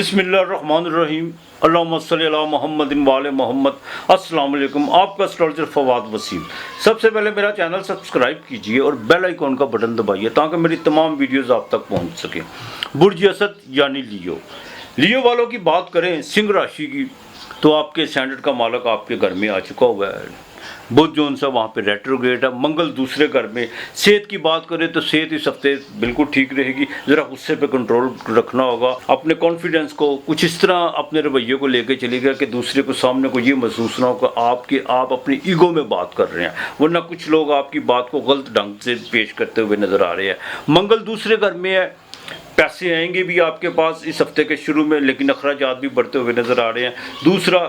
बिस्मिल्लाहिर्रहमानिर्रहीम अल्लाहुम्मा सल्ली अला मुहम्मदिन व आले मोहम्मद। अस्सलाम वालेकुम, आपका एस्ट्रोलॉजर फवाद वसीम। सबसे पहले मेरा चैनल सब्सक्राइब कीजिए और बेल आइकॉन का बटन दबाइए ताकि मेरी तमाम वीडियोस आप तक पहुंच सकें। बुर्ज असद यानी लियो वालों की बात करें सिंह राशि की, तो आपके स्टैंडर्ड का मालक आपके घर में आ चुका हुआ है। बुध जो सा वहाँ पे रेट्रोग्रेड है, मंगल दूसरे घर में। सेहत की बात करें तो सेहत इस हफ्ते बिल्कुल ठीक रहेगी। ज़रा गुस्से पे कंट्रोल रखना होगा, अपने कॉन्फिडेंस को कुछ इस तरह अपने रवैये को लेके चलेगा कि दूसरे को सामने को ये महसूस ना हो कि आप अपनी ईगो में बात कर रहे हैं, वरना कुछ लोग आपकी बात को गलत ढंग से पेश करते हुए नज़र आ रहे हैं। मंगल दूसरे घर में है, पैसे आएंगे भी आपके पास इस हफ्ते के शुरू में, लेकिन अखराजात भी बढ़ते हुए नज़र आ रहे हैं। दूसरा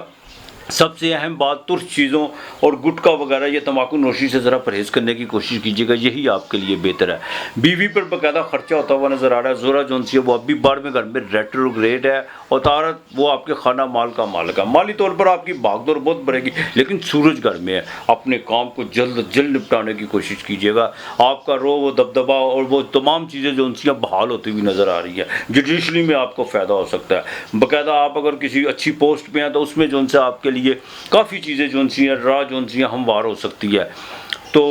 सबसे अहम बात, तुर्क चीज़ों और गुटखा वगैरह या तंबाकू नोशी से ज़रा परहेज़ करने की कोशिश कीजिएगा, यही आपके लिए बेहतर है। बीवी पर बाकायदा खर्चा होता हुआ नज़र आ रहा है। जोरा जोनसी है वो अभी 12वें घर में रेट्रोग्रेड है और तारत वो आपके खाना माल का मालिक है। माली तौर पर आपकी भागदौड़ बहुत बढ़ेगी, लेकिन सूरज घर में है। अपने काम को जल्द जल्द निपटाने की कोशिश कीजिएगा। आपका वो दबदबा और वो तमाम चीज़ें जो उनसी बहाल होती हुई नज़र आ रही है। जुडिशली में आपको फ़ायदा हो सकता है। बाकायदा आप अगर किसी अच्छी पोस्ट पे हैं तो उसमें जो उनसे आपके लिए काफ़ी चीज़ें जो उनसी हैं राह जो उनसी हमवार हो सकती है। तो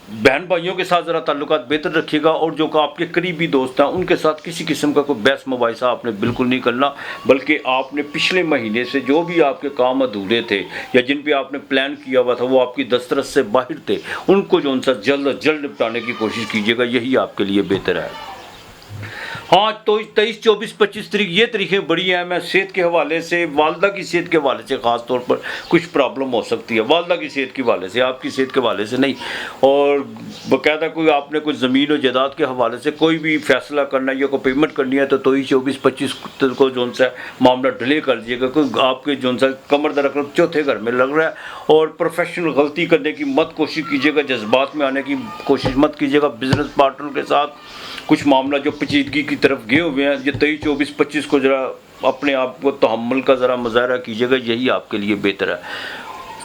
बहन भाइयों के साथ ज़रा ताल्लुकात बेहतर रखिएगा और जो आपके करीबी दोस्त हैं उनके साथ किसी किस्म का कोई बहस मुबाहिसा आपने बिल्कुल नहीं करना, बल्कि आपने पिछले महीने से जो भी आपके काम अधूरे थे या जिन पे आपने प्लान किया हुआ था वो आपकी दस्तरस से बाहर थे, उनको जो उनसे जल्द जल्द निपटाने की कोशिश कीजिएगा, यही आपके लिए बेहतर है। हाँ, तो 23, 24, 25 तारीख ये तारीखें बड़ी हैं। मैं सेहत के हवाले से, वालदा की सेहत के हवाले से ख़ास तौर पर कुछ प्रॉब्लम हो सकती है। वालदा की सेहत के हवाले से, आपकी सेहत के हवाले से नहीं। और बाकायदा कोई आपने कोई ज़मीन और जायदाद के हवाले से कोई भी फैसला करना है या कोई पेमेंट करनी है तो 23, 24, 25 को जो सा मामला डिले कर दीजिएगा। कोई आपके जो सा कमर दरअसल चौथे घर में लग रहा है। और प्रोफेशनल गलती करने की मत कोशिश कीजिएगा, जज्बात में आने की कोशिश मत कीजिएगा। बिजनेस पार्टनर के साथ कुछ मामला जो पेचीदगी की तरफ गए हुए हैं, ये 23, 24, 25 को ज़रा अपने आप को तहम्मुल का ज़रा मुजाहरा कीजिएगा, यही आपके लिए बेहतर है।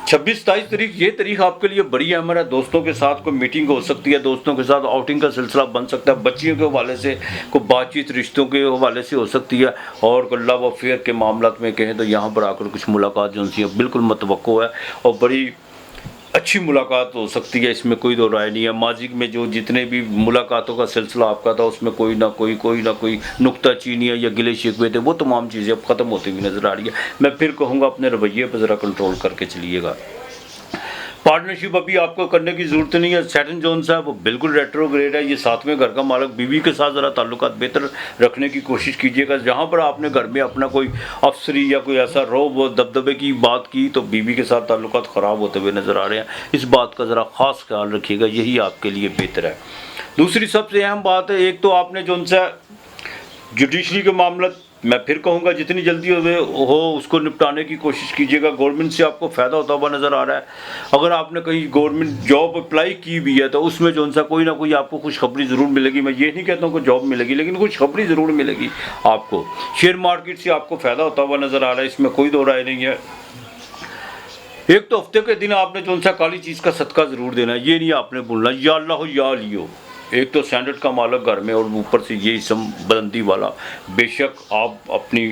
26, 27 तारीख ये तारीख आपके लिए बड़ी है। हमारा दोस्तों के साथ कोई मीटिंग हो सकती है, दोस्तों के साथ आउटिंग का सिलसिला बन सकता है। बच्चियों के हवाले से कोई बातचीत रिश्तों के हवाले से हो सकती है। और लव अफेयर के मामला में कहें तो यहाँ पर आकर कुछ मुलाकात जो है बिल्कुल मतवक्को है और बड़ी अच्छी मुलाकात हो सकती है, इसमें कोई दो राय नहीं है। माजी में जो जितने भी मुलाकातों का सिलसिला आपका था उसमें कोई ना कोई नुक्ता चीनी या गिले शिकवे थे, वो तमाम चीज़ें अब ख़त्म होती हुई नज़र आ रही है। मैं फिर कहूँगा अपने रवैये पर ज़रा कंट्रोल करके चलिएगा। पार्टनरशिप अभी आपको करने की ज़रूरत नहीं है। सैटर्न जोन सा है वो बिल्कुल रेट्रोग्रेड है, ये 7वें घर का मालक। बीवी के साथ ज़रा ताल्लुकात बेहतर रखने की कोशिश कीजिएगा। जहाँ पर आपने घर में अपना कोई अफसरी या कोई ऐसा रौब व दबदबे की बात की तो बीवी के साथ ताल्लुकात ख़राब होते हुए नज़र आ रहे हैं। इस बात का ज़रा ख़ास ख्याल रखिएगा, यही आपके लिए बेहतर है। दूसरी सबसे अहम बात है, एक तो आपने जो सा जुडिशरी के मामला, मैं फिर कहूँगा जितनी जल्दी हो उसको निपटाने की कोशिश कीजिएगा। गवर्नमेंट से आपको फ़ायदा होता हुआ नज़र आ रहा है। अगर आपने कहीं गवर्नमेंट जॉब अप्लाई की भी है तो उसमें जो सा कोई ना कोई आपको खुशखबरी ज़रूर मिलेगी। मैं ये नहीं कहता हूँ कि जॉब मिलेगी, लेकिन खुशखबरी ज़रूर मिलेगी आपको। शेयर मार्केट से आपको फ़ायदा होता हुआ नज़र आ रहा है, इसमें कोई दो राय नहीं है। एक तो हफ्ते के दिन आपने जो सा काली चीज़ का सदका ज़रूर देना है, ये नहीं आपने बोलना या अल्लाह या लियो। एक तो स्टैंडर्ड का मालक घर में और ऊपर से ये इसम बुलंदी वाला। बेशक आप अपनी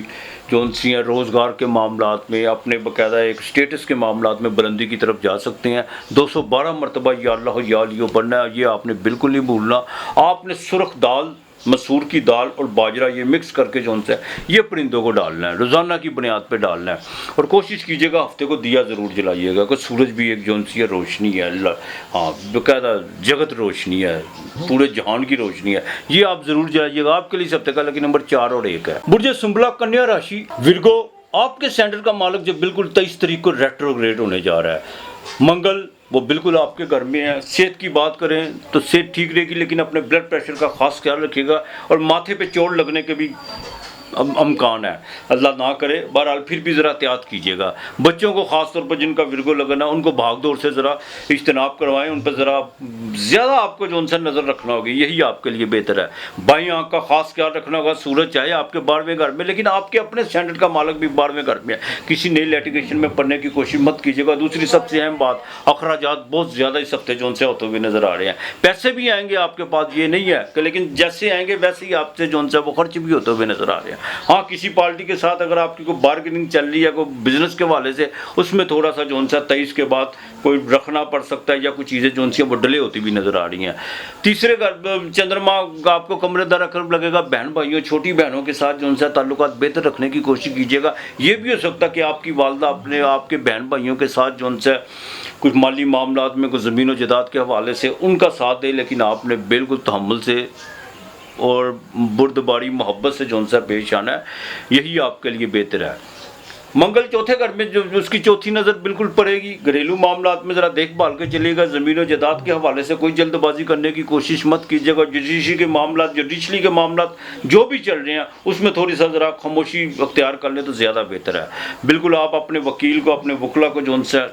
जो उनसी रोज़गार के मामलात में, अपने बाकायदा एक स्टेटस के मामलात में बुलंदी की तरफ जा सकते हैं। 212 मरतबा या अल्लाह या लियो पढ़ना है, ये आपने बिल्कुल नहीं भूलना। आपने सुर्ख दाल, मसूर की दाल और बाजरा ये मिक्स करके जो है ये परिंदों को डालना है, रोज़ाना की बुनियाद पे डालना है। और कोशिश कीजिएगा हफ्ते को दिया ज़रूर जलाइएगा, क्योंकि सूरज भी एक जो सी रोशनी है, हाँ बाकायदा जगत रोशनी है, पूरे जहान की रोशनी है, ये आप ज़रूर जलाइएगा। आपके लिए इस हफ्ते का लकी नंबर 4 और 1 है। बुर्ज सुंबला कन्या राशि विर्गो, आपके स्टैंडर्ड का मालक जो बिल्कुल 23 तारीख को रेट्रोग्रेड होने जा रहा है। मंगल वो बिल्कुल आपके घर में है। सेहत की बात करें तो सेहत ठीक रहेगी, लेकिन अपने ब्लड प्रेशर का खास ख्याल रखिएगा। और माथे पे चोट लगने के भी अमकान है, अल्लाह ना करे। बहरहाल फिर भी ज़रा एहतियात कीजिएगा। बच्चों को ख़ास तौर पर जिनका विर्गो लगना उनको भाग दौड़ से ज़रा इज्तनाब करवाएं, उन पर ज़रा ज़्यादा आपको जो उनसे नज़र रखना होगी, यही आपके लिए बेहतर है। बाईं आँख का ख़ास ख्याल रखना होगा। सूरज चाहे आपके 12वें घर में, लेकिन आपके अपने स्टैंडर्ड का मालक भी 12वें घर में है। किसी नई लिटिगेशन में पढ़ने की कोशिश मत कीजिएगा। दूसरी सबसे अहम बात, अखराजात बहुत ज़्यादा इस हफ्ते जो उनसे होते हुए नज़र आ रहे हैं। पैसे भी आएंगे आपके पास, ये नहीं है कि, लेकिन जैसे आएंगे वैसे ही आपसे जो उनसे वो खर्च भी होते हुए नज़र आ रहे हैं। हाँ, किसी पार्टी के साथ अगर आपकी कोई बार्गेनिंग चल रही है कोई बिजनेस के हवाले से, उसमें थोड़ा सा जो सा 23 के बाद कोई रखना पड़ सकता है, या कुछ चीज़ें जो सी वो डिले होती भी नज़र आ रही हैं। तीसरे घर चंद्रमा आपको कमरेदार रकम लगेगा, बहन भाइयों छोटी बहनों के साथ जो सा ताल्लुकात बेहतर रखने की कोशिश कीजिएगा। ये भी हो सकता है कि आपकी वालदा अपने आपके बहन भाइयों के साथ जो सा कुछ माली मामलात में कुछ ज़मीन जायदाद के हवाले से उनका साथ दे, लेकिन आपने बिल्कुल तहम्मुल से और बुर्दबारी मोहब्बत से जो सा पेश आना है, यही आपके लिए बेहतर है। मंगल चौथे घर में जो उसकी चौथी नज़र बिल्कुल पड़ेगी। घरेलू मामलात में ज़रा देखभाल के चलिएगा। ज़मीन और जायदाद के हवाले से कोई जल्दबाजी करने की कोशिश मत कीजिएगा। जुडिशरी के मामलात जो भी चल रहे हैं उसमें थोड़ी सा ज़रा खामोशी अख्तियार कर लें तो ज़्यादा बेहतर है। बिल्कुल आप अपने वकील को, अपने वकला को जो उनसे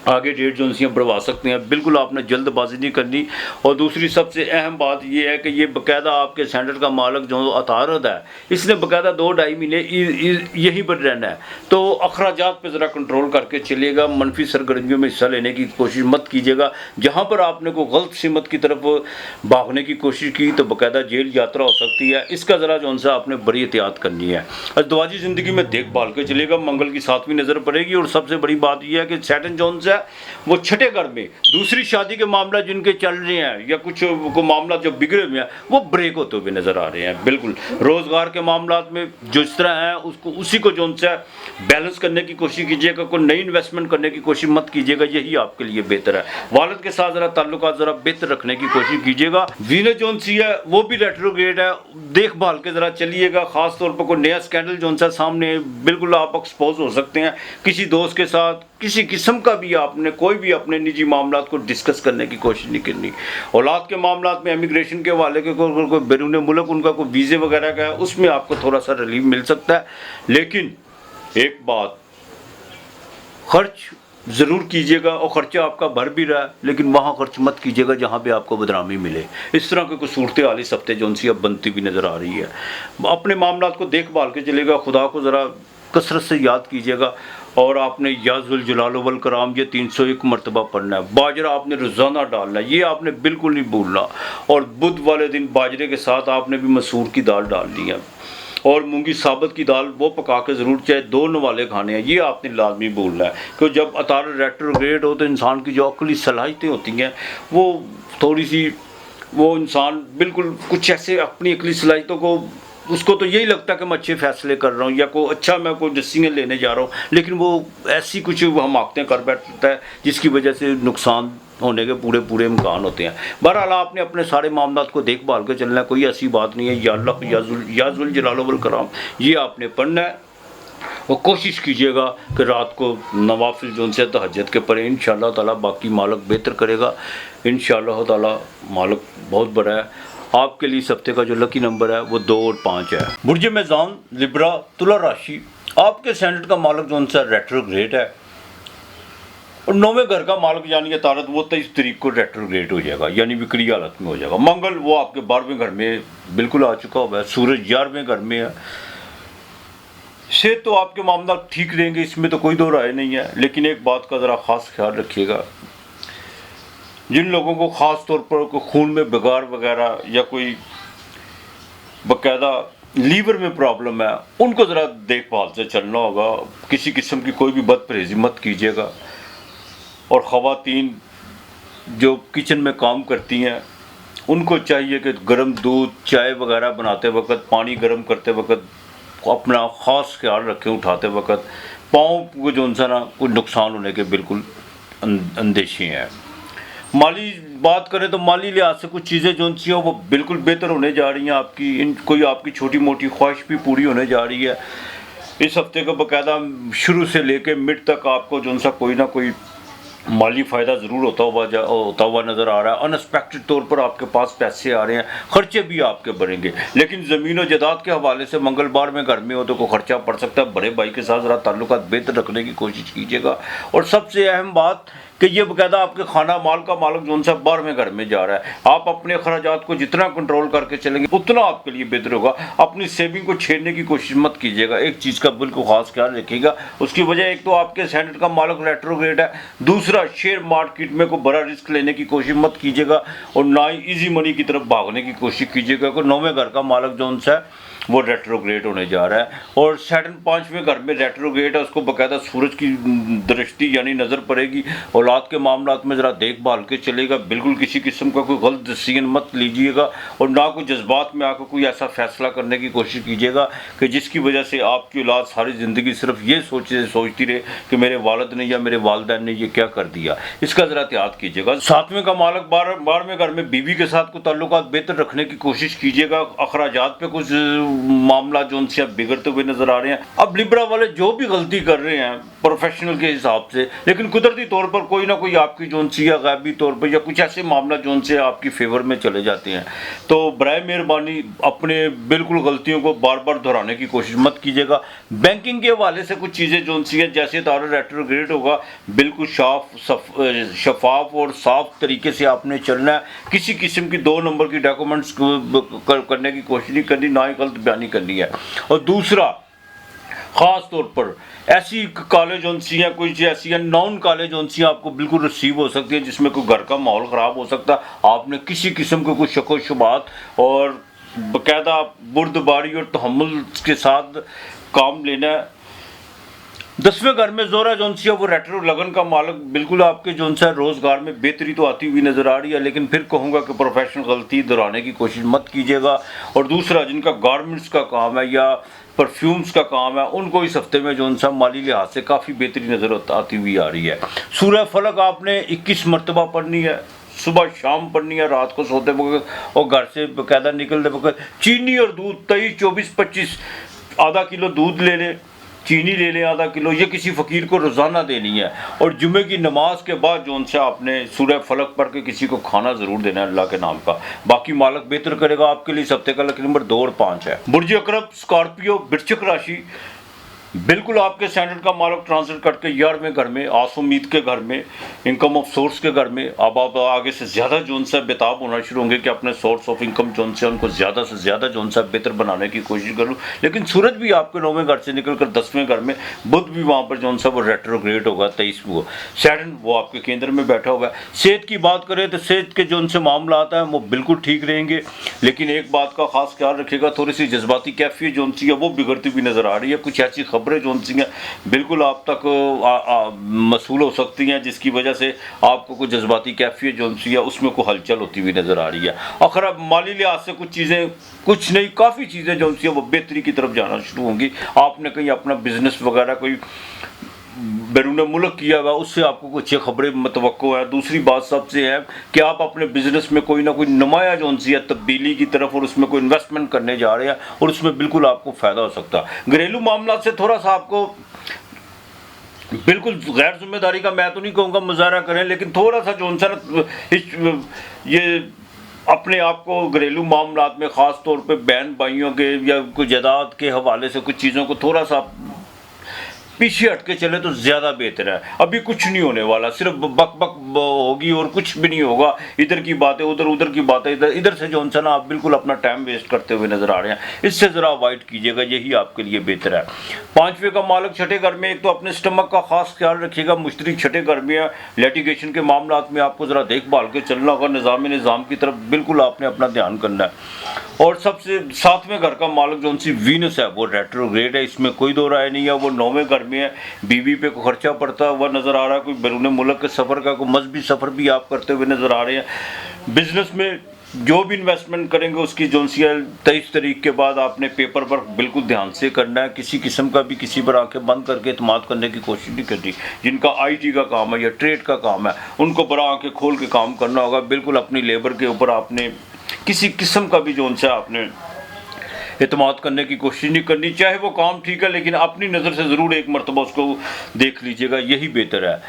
आगे डेट जो उनसे बढ़वा सकते हैं। बिल्कुल आपने जल्दबाजी नहीं करनी। और दूसरी सबसे अहम बात यह है कि ये बाकायदा आपके सेंटर का मालिक जो अतारद है, इसने बाकायदा 2-2.5 महीने यहीं पर रहना है, तो अखराजात पे ज़रा कंट्रोल करके चलिएगा। मनफी सरगर्मियों में हिस्सा लेने की कोशिश मत कीजिएगा। जहाँ पर आपने कोई गलत सिमत की तरफ भागने की कोशिश की तो बाकायदा जेल यात्रा हो सकती है। इसका ज़रा जो सा आपने बड़ी एहतियात करनी है। अज़दवाजी ज़िंदगी में देखभाल के चलिएगा। मंगल की 7वीं नज़र पड़ेगी। और सबसे बड़ी बात यह है कि सैटर्न जो सा वो छठे घर में दूसरी शादी के मामला जिनके चल रहे हैं या कुछ को मामला जो बिगड़े हुए हैं वो ब्रेक होते हुए नजर आ रहे हैं। बिल्कुल रोजगार के मामलात में जो इस तरह है उसको उसी को जो सा बैलेंस करने की कोशिश कीजिएगा। कोई नई इन्वेस्टमेंट करने की कोशिश मत कीजिएगा, यही आपके लिए बेहतर है। वालिद के साथ जरा ताल्लुकात जरा बेहतर रखने की कोशिश कीजिएगा। वीनस जो सी है वो भी रेट्रोग्रेड है, देखभाल के जरा चलिएगा। खास तौर पर कोई नया स्कैंडल जो सा सामने बिल्कुल आप एक्सपोज हो सकते हैं। किसी दोस्त के साथ किसी किस्म का भी आपने कोई भी अपने निजी मामलात को डिस्कस करने की कोशिश नहीं करनी। औलाद के मामलात में इमिग्रेशन के हवाले के कोई बैरून मुल्क उनका कोई वीज़े वगैरह का है, उसमें आपको थोड़ा सा रिलीफ मिल सकता है। लेकिन एक बात, खर्च ज़रूर कीजिएगा। और ख़र्चा आपका भर भी रहा है लेकिन वहाँ खर्च मत कीजिएगा जहाँ पे आपको बदनामी मिले। इस तरह की कुछ सूरत हाल इस हफ्ते जो सी अब बनती हुई नज़र आ रही है। अपने मामलात को देखभाल के चलेगा। खुदा को ज़रा कसरत से याद कीजिएगा। और आपने याजुल जलाल वल कराम ये 301 मरतबा पढ़ना है। बाजरा आपने रोज़ाना डालना है, ये आपने बिल्कुल नहीं भूलना। और बुध वाले दिन बाजरे के साथ आपने भी मसूर की दाल डालनी है और मूंगी साबत की दाल वो पका के ज़रूर, चाहे 2 नवाले खाने हैं, ये आपने लाजमी भूलना है। क्योंकि जब अतार रेट्रोग्रेड हो तो इंसान की जो अक्ली सलाहियतें होती हैं वो थोड़ी सी, वो इंसान बिल्कुल कुछ ऐसे अपनी अक्ली सलाहियतों को, उसको तो यही लगता है कि मैं अच्छे फैसले कर रहा हूँ या कोई अच्छा मैं कोई डिसीजन लेने जा रहा हूँ, लेकिन वो ऐसी कुछ हमाकतें कर बैठता है जिसकी वजह से नुकसान होने के पूरे इम्कान होते हैं। बहरहाल आपने अपने सारे मामलात को देखभाल के चलना है। कोई ऐसी बात नहीं है। या अल्लाह याजुल जलाल वल कराम ये आपने पढ़ना है। और कोशिश कीजिएगा कि रात को नवाफिल जो उनसे तहज्जुद के पढ़ें। इंशाअल्लाह ताला बाकी मालिक बेहतर करेगा। इंशाअल्लाह ताला मालिक बहुत बड़ा है। आपके लिए इस हफ्ते का जो लकी नंबर है वो 2 और 5 है। बुर्ज मेज़ान लिब्रा तुला राशि, आपके सेंटर का मालिक जो उनसे रेट्रोग्रेड है और 9वें घर का मालिक यानी तारत वो 23 तारीख को रेट्रोग्रेड हो जाएगा, यानी विक्री हालत में हो जाएगा। मंगल वो आपके 12वें घर में बिल्कुल आ चुका हुआ है। सूरज 11वें घर में है। से तो आपके मामला ठीक रहेंगे, इसमें तो कोई दो राय नहीं है। लेकिन एक बात का ज़रा ख़ास ख्याल रखिएगा, जिन लोगों को ख़ास तौर पर खून में बिगाड़ वगैरह या कोई बाकायदा लीवर में प्रॉब्लम है, उनको ज़रा देखभाल से चलना होगा। किसी किस्म की कोई भी बदपरहेज़ी मत कीजिएगा। और ख़वातीन जो किचन में काम करती हैं उनको चाहिए कि गर्म दूध, चाय वगैरह बनाते वक्त, पानी गर्म करते वक्त अपना ख़ास ख्याल रखें। उठाते वक्त पाँव को जो उनसे ना कोई नुकसान होने के बिल्कुल अंदेशे हैं। माली बात करें तो माली लिहाज से कुछ चीज़ें जो सी हैं वो बिल्कुल बेहतर होने जा रही हैं। आपकी कोई आपकी छोटी मोटी ख्वाहिश भी पूरी होने जा रही है। इस हफ्ते को बाकायदा शुरू से लेकर मिड तक आपको जो सा कोई ना कोई माली फ़ायदा ज़रूर होता हुआ नज़र आ रहा है। अनएक्सपेक्टेड तौर पर आपके पास पैसे आ रहे हैं, ख़र्चे भी आपके बढ़ेंगे। लेकिन ज़मीन और जायदाद के हवाले से मंगलवार में घर में हो तो कोई ख़र्चा पड़ सकता है। बड़े भाई के साथ ज़रा ताल्लुकात बेहतर रखने की कोशिश कीजिएगा। और सबसे अहम बात कि ये बाकायदा आपके खाना माल का मालिक जो उनसे 12वें घर में जा रहा है। आप अपने अखराजात को जितना कंट्रोल करके चलेंगे उतना आपके लिए बेहतर होगा। अपनी सेविंग को छेड़ने की कोशिश मत कीजिएगा। एक चीज़ का बिल्कुल ख़ास ख्याल रखिएगा। उसकी वजह एक तो आपके सेंटर का मालिक रेट्रोग्रेड है, दूसरा शेयर मार्केट में कोई बड़ा रिस्क लेने की कोशिश मत कीजिएगा और ना ही ईजी मनी की तरफ भागने की कोशिश कीजिएगा। कोई 9वें घर का मालिक जो उनसे वो रेट्रोग्रेड होने जा रहा है। और सैटर्न 5वें घर में रेट्रोग्रेड है, उसको बाकायदा सूरज की दृष्टि यानी नज़र पड़ेगी। औलाद के मामला में ज़रा देखभाल के चलेगा, बिल्कुल किसी किस्म का कोई गलत डिसीजन मत लीजिएगा और ना कोई जज्बात में आकर कोई ऐसा फैसला करने की कोशिश कीजिएगा कि जिसकी वजह से आपकी औलाद सारी ज़िंदगी सिर्फ ये सोचती रहे कि मेरे वालिद ने या मेरे वालिदैन ने ये क्या कर दिया। इसका ज़रा एहतियात कीजिएगा। 7वें का मालक 12वें घर में बीवी के साथ को ताल्लुकात बेहतर रखने की कोशिश कीजिएगा। अखराजात पे कुछ मामला जो उनसे बिगड़ते हुए नजर आ रहे हैं। अब लिब्रा वाले जो भी गलती कर रहे हैं प्रोफेशनल के हिसाब से, लेकिन कुदरती तौर पर कोई ना कोई आपकी जो उनसी या गैबी तौर पर या कुछ ऐसे मामला जो उनसे आपकी फेवर में चले जाते हैं। तो बराए मेहरबानी अपने बिल्कुल गलतियों को बार बार दोहराने की कोशिश मत कीजिएगा। बैंकिंग के हवाले से कुछ चीज़ें जो उनसी है, जैसे तारा रेट्रोग्रेड होगा, बिल्कुल शफाफ और साफ तरीके से आपने चलना है। किसी किस्म की 2 नंबर की डॉक्यूमेंट्स करने की कोशिश नहीं करनी, ना ही गलत बयानी करनी है। और दूसरा, ख़ास तौर पर ऐसी कॉलेज उनसियाँ कोई ऐसी या नॉन कॉलेज उनसियाँ आपको बिल्कुल रिसीव हो सकती है जिसमें कोई घर का माहौल ख़राब हो सकता है। आपने किसी किस्म के कोई शक व शुबात और बाकायदा बुर्दबारी और तहम्मुल के साथ काम लेना है। 10वें घर में जोरा जोनसी है, वो रेट्रो लगन का मालक बिल्कुल आपके जो है रोज़गार में बेहतरी तो आती हुई नज़र आ रही है, लेकिन फिर कहूँगा कि प्रोफेशनल गलती दोहराने की कोशिश मत कीजिएगा। और दूसरा, जिनका गारमेंट्स का काम है या परफ्यूम्स का काम है, उनको इस हफ्ते में जो उनसा माली लिहाज से काफ़ी बेहतरी नज़र आती हुई आ रही है। सूरह फलक आपने 21 मरतबा पढ़नी है, सुबह शाम पढ़नी है, रात को सोते वक्त और घर से बाकायदा निकलते वक्त। चीनी और दूध 23, 24, 25 आधा किलो दूध ले लें, चीनी ले लें आधा किलो, ये किसी फ़कीर को रोज़ाना देनी है। और जुमे की नमाज के बाद जो उनसे आपने सूरह फलक पढ़ के किसी को खाना ज़रूर देना है अल्लाह के नाम का। बाकी मालक बेहतर करेगा आपके लिए। इस हफ्ते का लकी नंबर 2 और 5 है। बुर्ज अकरब, स्कॉर्पियो, वृश्चिक राशि, बिल्कुल आपके स्टैंडर्ड का मालक ट्रांसलेट करके 11वें घर में, आस उम्मीद के घर में, इनकम ऑफ सोर्स के घर में। अब आप आगे से ज़्यादा जो उनसे बेताब होना शुरू होंगे कि अपने सोर्स ऑफ इनकम जो उनसे उनको ज़्यादा से ज़्यादा जो उनसे बेहतर बनाने की कोशिश करूँ। लेकिन सूरज भी आपके 9वें घर से निकल कर 10वें घर में, बुध भी वहाँ पर जो उनसा वो रेट्रोग्रेड होगा 23 को, सैटर्न वो आपके केंद्र में बैठा हुआ है। सेहत की बात करें तो सेहत के जो उनसे मामला आता है वो बिल्कुल ठीक रहेंगे, लेकिन एक बात का खास ख्याल रखिएगा, थोड़ी सी जज्बाती कैफियत जो उनसी है वो बिगड़ती हुई नज़र आ रही है। कुछ ऐसी खबरें जो उनसी हैं बिल्कुल आप तक मसूल हो सकती हैं, जिसकी वजह से आपको कुछ जज्बाती कैफियत जो उनसी है उसमें कोई हलचल होती हुई नज़र आ रही है। आखिर अब माली लिहाज से कुछ चीज़ें, कुछ नहीं काफ़ी चीज़ें जो उनसी है वो बेहतरी की तरफ जाना शुरू होंगी। आपने कहीं अपना बिजनेस वगैरह कोई बैरून मुल्क किया हुआ, उससे आपको कुछ खबरें मतवक्को है। दूसरी बात सबसे है कि आप अपने बिजनेस में कोई ना कोई नुमाया जो उनसी है तब्दीली की तरफ और उसमें कोई इन्वेस्टमेंट करने जा रहे हैं और उसमें बिल्कुल आपको फ़ायदा हो सकता है। घरेलू मामला से थोड़ा सा आपको बिल्कुल गैर जिम्मेदारी का मैं तो नहीं कहूँगा मुजाहरा करें, लेकिन थोड़ा सा जो उनसा ये अपने आप को घरेलू मामलात में ख़ास तौर पे बहन भाइयों के या कोई जायदाद के हवाले से कुछ चीज़ों को थोड़ा सा पीछे हट के चले तो ज़्यादा बेहतर है। अभी कुछ नहीं होने वाला, सिर्फ बक बक होगी और कुछ भी नहीं होगा। इधर की बातें उधर, उधर की बातें इधर, इधर से जो उनसे ना आप बिल्कुल अपना टाइम वेस्ट करते हुए नज़र आ रहे हैं। इससे ज़रा अवॉइड कीजिएगा, यही आपके लिए बेहतर है। 5वें का मालक 6ठे घर में, एक तो अपने स्टमक का खास ख्याल रखिएगा। मुश्तरक 6ठे घर में है, लिटिगेशन के मामला में आपको ज़रा देखभाल के चलना होगा। निज़ाम की तरफ बिल्कुल आपने अपना ध्यान करना है। और सबसे 7वें घर का मालक जो उनसी वीनस है वो रेट्रोग्रेड है, इसमें कोई दो राय नहीं है। वो 9वें घर में है, बीवी पे को खर्चा पड़ता हुआ नज़र आ रहा है। कोई बैरून मुल्क के सफ़र का, कोई मजहबी सफ़र भी आप करते हुए नज़र आ रहे हैं। बिजनेस में जो भी इन्वेस्टमेंट करेंगे उसकी जो 23 तारीख के बाद आपने पेपर वर्क बिल्कुल ध्यान से करना है। किसी किस्म का भी किसी पर आंखें बंद करके इत्माद करने की कोशिश नहीं करनी। जिनका IT का काम है या ट्रेड का काम है उनको बड़ा आंखें खोल के काम करना होगा। बिल्कुल अपनी लेबर के ऊपर आपने किसी किस्म का भी जो उनसे आपने एतमाद करने की कोशिश नहीं करनी। चाहे वो काम ठीक है, लेकिन अपनी नज़र से ज़रूर एक मरतबा उसको देख लीजिएगा, यही बेहतर है।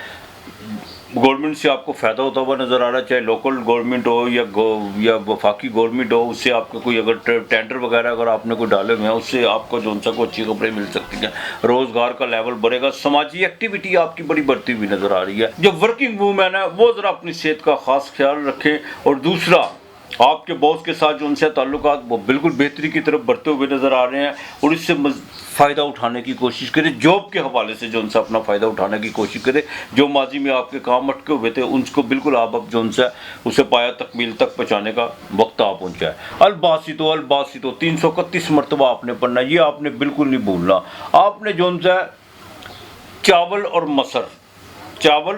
गवर्नमेंट से आपको फ़ायदा होता हुआ नज़र आ रहा है, चाहे लोकल गवर्नमेंट हो या वफाकी गवर्नमेंट हो। उससे आपको कोई अगर टेंडर वगैरह अगर आपने कोई डाले हुए हैं, उससे आपको जो उनसे कोई अच्छी खबरें मिल सकती हैं। रोज़गार का लेवल बढ़ेगा, समाजी एक्टिविटी आपकी बड़ी बढ़ती हुई नज़र आ रही है। जो वर्किंग वूमेन है वो ज़रा अपनी सेहत का ख़ास ख्याल रखें। और दूसरा, आपके बॉस के साथ जो उनसे ताल्लुकात वो बिल्कुल बेहतरी की तरफ बढ़ते हुए नज़र आ रहे हैं और इससे फ़ायदा उठाने की कोशिश करें। जॉब के हवाले से जो उनसे अपना फ़ायदा उठाने की कोशिश करें। जो माजी में आपके काम अटके हुए थे उनको बिल्कुल आप अब जो उनसे उसे पाया तकमील तक पहुँचाने का वक्त आ पहुँचा है। अलबासितो 331 मरतबा आपने पढ़ना, ये आपने बिल्कुल नहीं भूलना। आपने जो उनसे चावल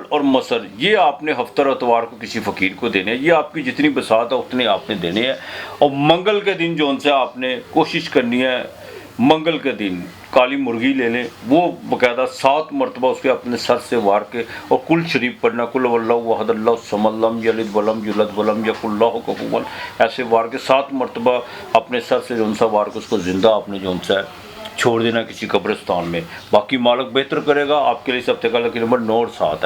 और मसर ये आपने हफ्तर अतवार को किसी फ़कीर को देने हैं। ये आपकी जितनी बसात है उतने आपने देने हैं। और मंगल के दिन जो उनसे आपने कोशिश करनी है, मंगल के दिन काली मुर्गी ले लें, वो बाकायदा 7 मरतबा उसके अपने सर से वार के और कुल शरीफ पढ़ना, कुल वल्लाहु अहद अल्लाहु समद लम यलिद वलम यूलद वलम यकुल्लाहु कुफुवन, ऐसे वार के 7 मरतबा अपने सर से जो उनसा वार के उसको ज़िंदा आपने जो उनसे छोड़ देना किसी कब्रिस्तान में। बाकी मालिक बेहतर करेगा। आपके लिए इस हफ्ते का लकी नंबर 9 और 7 है।